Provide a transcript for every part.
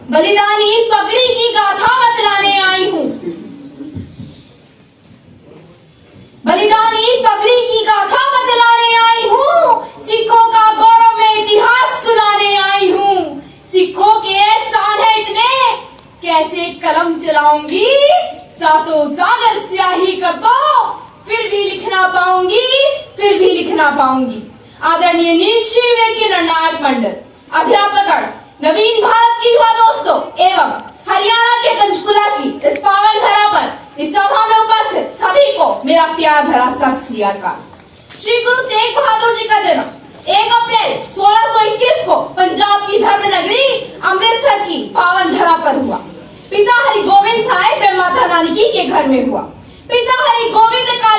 बलिदानी पगड़ी की गाथा बतलाने आई हूँ। बलिदानी पगड़ी की गाथा बतलाने आई हूँ। सिखों का गौरव में इतिहास सुनाने आई हूँ। सिखों के एहसान है इतने, कैसे कलम चलाऊंगी। सातों सागर स्याही कर दो, फिर भी लिख ना पाऊंगी, फिर भी लिख ना पाऊंगी। आदरणीय नीति के निर्णायक मंडल, अध्यापकगण, नवीन भारत की युवा दोस्तों एवं हरियाणा के पंचकुला की इस पावन धरा पर इस सभा में उपस्थित सभी को मेरा प्यार भरा सत श्री अकाल। श्री गुरु तेग बहादुर जी का जन्म 1 अप्रैल 1621 को पंजाब की धर्म नगरी अमृतसर की पावन धरा पर हुआ। पिता हरि गोविंद साहिब व माता नानकी के घर में हुआ। पिता हरि गोविंद का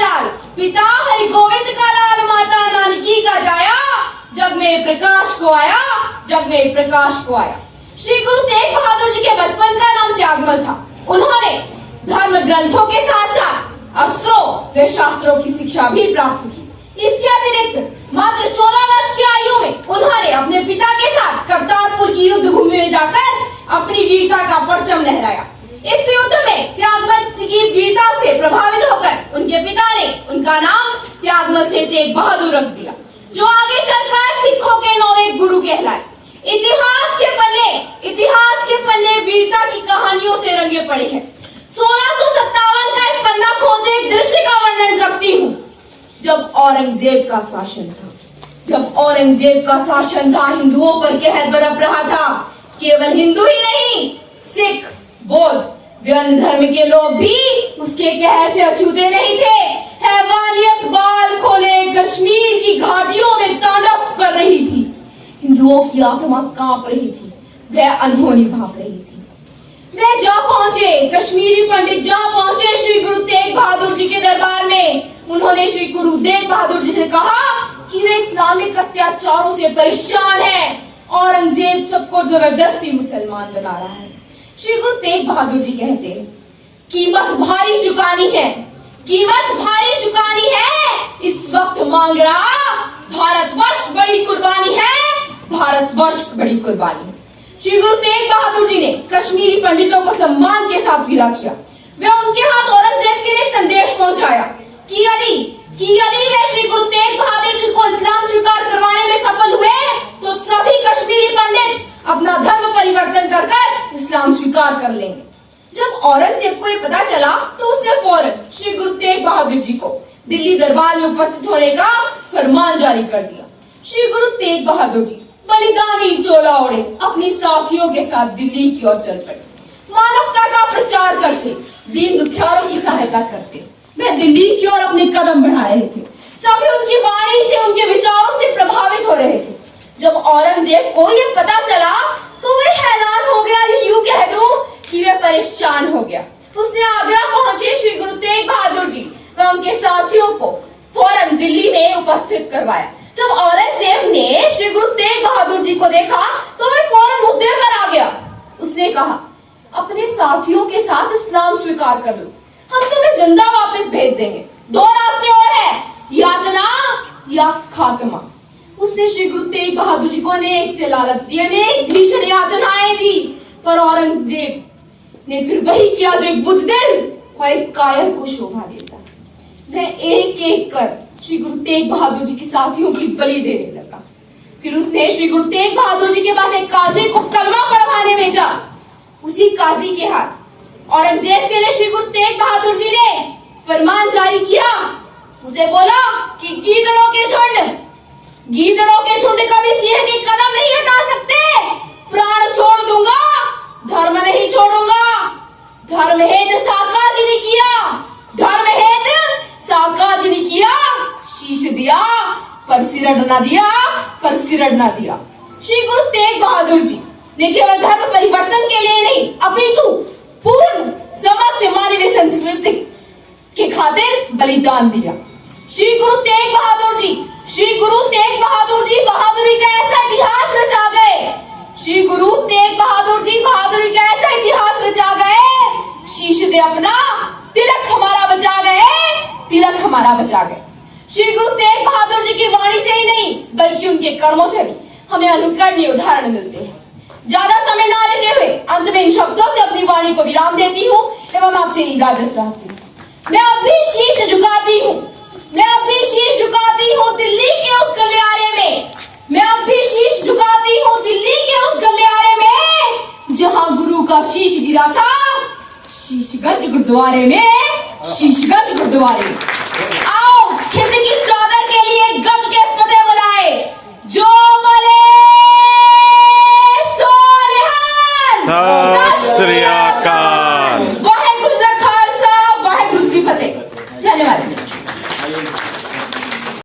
लाल माता नानकी का जाया, जग में प्रकाश को आया, जग में प्रकाश को आया। श्री गुरु तेग बहादुर जी के बचपन का नाम त्यागमल था। उन्होंने धर्म ग्रंथों के साथ साथ अस्त्रों व शास्त्रों की शिक्षा भी प्राप्त की। इसके अतिरिक्त मात्र 14 वर्ष की आयु में उन्होंने अपने पिता के साथ करतारपुर की युद्ध भूमि में जाकर अपनी वीरता का परचम लहराया। इस युद्ध में त्यागमल की वीरता से प्रभावित होकर उनके पिता ने उनका नाम त्यागमल से तेग बहादुर रख दिया, जो आगे चलकर सिखों के 9वें गुरु कहलाए। इतिहास के पन्ने वीरता की कहानियों से रंगे पड़े हैं। 1657 का एक पन्ना खोलते एक दृश्य का वर्णन करती हूँ। जब औरंगजेब का शासन था, हिंदुओं पर कहर बरप रहा था। केवल हिंदू ही नहीं, सिख, बौद्ध व अन्य धर्म के लोग भी उसके कहर से अछूते नहीं थे। हैवानियत बाल खोले कश्मीर की घाटियों में तांडव कर रही थी। हिंदुओं की आत्मा कांप रही थी, वह अनहोनी भाप रही थी। वे जा पहुंचे, कश्मीरी पंडित जा पहुंचे श्री गुरु तेग बहादुर जी के दरबार में। उन्होंने श्री गुरु तेग बहादुर जी से कहा कि वे इस्लामिक अत्याचारों से परेशान हैं। औरंगजेब सबको जबरदस्ती मुसलमान बना रहा है। श्री गुरु तेग बहादुर जी कहते हैं, कीमत भारी चुकानी है, कीमत भारी चुकानी है। इस वक्त मांग रहा भारतवर्ष बड़ी कुर्बानी है, भारतवर्ष बड़ी कुर्बानी। श्री गुरु तेग बहादुर जी ने कश्मीरी पंडितों को सम्मान के साथ विदा किया। वे उनके हाथ औरंगजेब के लिए संदेश पहुंचाया कि यदि वे श्री गुरु तेग बहादुर जी को इस्लाम स्वीकार करवाने में सफल हुए तो सभी कश्मीरी पंडित अपना धर्म परिवर्तन कर इस्लाम स्वीकार कर लेंगे। जब औरंगजेब को यह पता चला तो उसने फौरन श्री गुरु तेग बहादुर जी को दिल्ली दरबार में उपस्थित होने का फरमान जारी कर दिया। श्री गुरु तेग बहादुर जी बलिदानी चोला ओढ़े अपनी साथियों के साथ दिल्ली की ओर चल पड़े। मानवता का प्रचार करते, दीन दुखियारों की सहायता करते, वे दिल्ली की ओर अपने कदम बढ़ा रहे थे। सभी उनकी वाणी से, उनके विचारों से प्रभावित हो रहे थे। जब औरंगजेब को यह पता चला तो वे हैरान हो गया, यूं कह दूं कि वे परेशान हो गया। उसने आगरा पहुंचे श्री गुरु तेग बहादुर जी व उनके साथियों को फौरन दिल्ली में उपस्थित करवाया। जब औरंगजेब ने श्री गुरु तेग बहादुर जी को देखा तो वह फौरन मुद्दे पर आ गया। उसने कहा, अपने साथियों के साथ इस्लाम स्वीकार कर लो, हम तुम्हें जिंदा वापस भेज देंगे। 2 रास्ते और है, यातना या खात्मा। उसने श्री गुरु तेग बहादुर जी को अनेक से लालच दी, अनेक भीषण यातनाएं दी, पर औरंगजेब ने फिर वही किया जो एक बुजदिल और एक कायर को शोभा देता है। वह एक एक कर श्री गुरु तेग बहादुर जी के साथियों की बलि देने लगा। फिर उसने श्री गुरु तेग बहादुर जी के पास एक काजी को कलमा पढ़वाने भेजा। उसी काजी के हाथ औरंगजेब के लिए श्री गुरु तेग बहादुर जी ने फरमान जारी किया। उसे बोला कि गीदड़ों के झुंड कभी सिंह के कदम नहीं हटा सकते। प्राण छोड़ दूंगा, धर्म नहीं छोड़ूंगा। धर्म हेत साका जी ने किया, धर्म हेत साका जी ने किया। शीश दिया पर सिरड़ ना दिया। श्री गुरु तेग बहादुर जी ने केवल धर्म परिवर्तन के लिए नहीं, अपितु पूर्ण समस्त मानवीय संस्कृति के खातिर बलिदान दिया। श्री गुरु तेग बहादुर जी बहादुरी का ऐसा इतिहास रचा गए। श्री गुरु तेग बहादुर जी बहादुरी का ऐसा इतिहास रचा गए। शीश दे अपना, तिलक हमारा बचा गए। श्री गुरु तेग बहादुर जी की वाणी से ही नहीं बल्कि उनके कर्मों से भी हमें अनुकरणीय उदाहरण मिलते हैं। ज्यादा समय ना लेते हुए अंत वाणी को विराम देती हूँ एवं आपसे इजाजत चाहती हूँ। मैं अब भी शीश झुकाती हूँ, मैं अब भी शीश झुकाती हूँ दिल्ली के उस गलियारे में, मैं अब भी शीश झुकाती हूँ दिल्ली के उस गलियारे में जहाँ गुरु का शीश गिरा था, शीशगंज गुरुद्वारे में, शीशगंज गुरुद्वारे में।